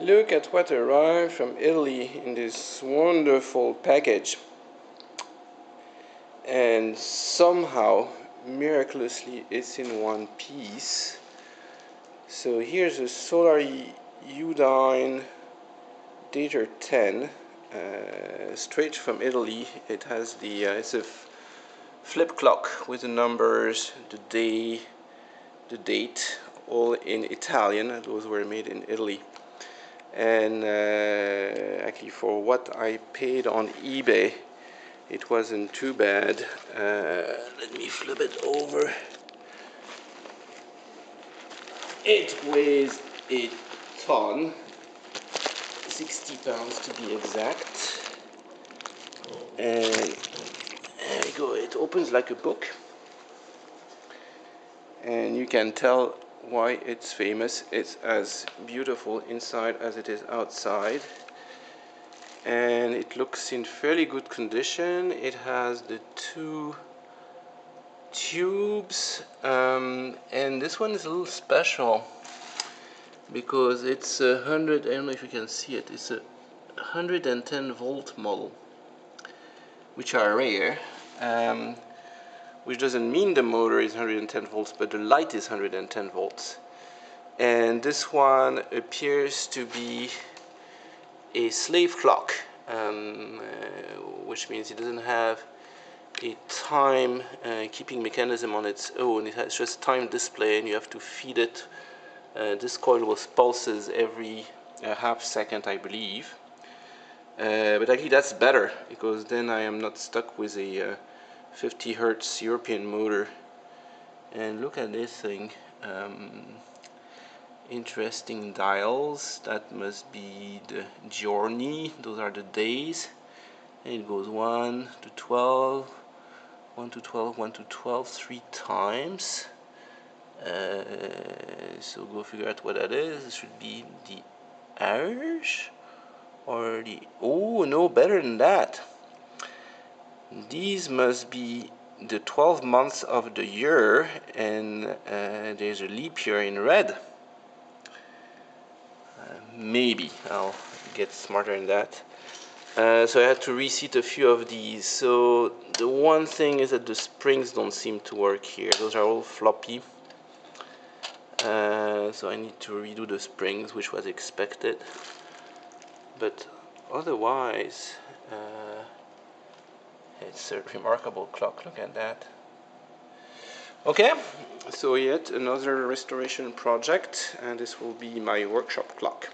Look at what arrived from Italy in this wonderful package. And somehow, miraculously, it's in one piece. So here's a Solari Udine Dator 10, straight from Italy. It has the it's a flip clock with the numbers, the day, the date, all in Italian. Those were made in Italy. And actually, for what I paid on eBay, it wasn't too bad. Let me flip it over. It weighs a ton, 60 pounds to be exact. And there we go, it opens like a book. And you can tell why it's famous. It's as beautiful inside as it is outside. And it looks in fairly good condition. It has the two tubes, and this one is a little special because it's 100, I don't know if you can see it, it's a 110 volt model, which are rare, which doesn't mean the motor is 110 volts, but the light is 110 volts. And this one appears to be a slave clock, which means it doesn't have a time keeping mechanism on its own. It has just time display, and you have to feed it this coil with pulses every half second, I believe. But actually that's better, because then I am not stuck with a 50 Hertz European motor. And look at this thing. Interesting dials. That must be the giorni. Those are the days. And it goes 1 to 12, 1 to 12, 1 to 12, 3 times. So go figure out what that is. It should be the hours or the, oh no, better than that. These must be the 12 months of the year, and there's a leap year in red. Maybe I'll get smarter than that. So I had to reseat a few of these. So the one thing is that the springs don't seem to work here. Those are all floppy. So I need to redo the springs, which was expected. But otherwise, it's a remarkable clock. Look at that. Okay, so yet another restoration project, and this will be my workshop clock.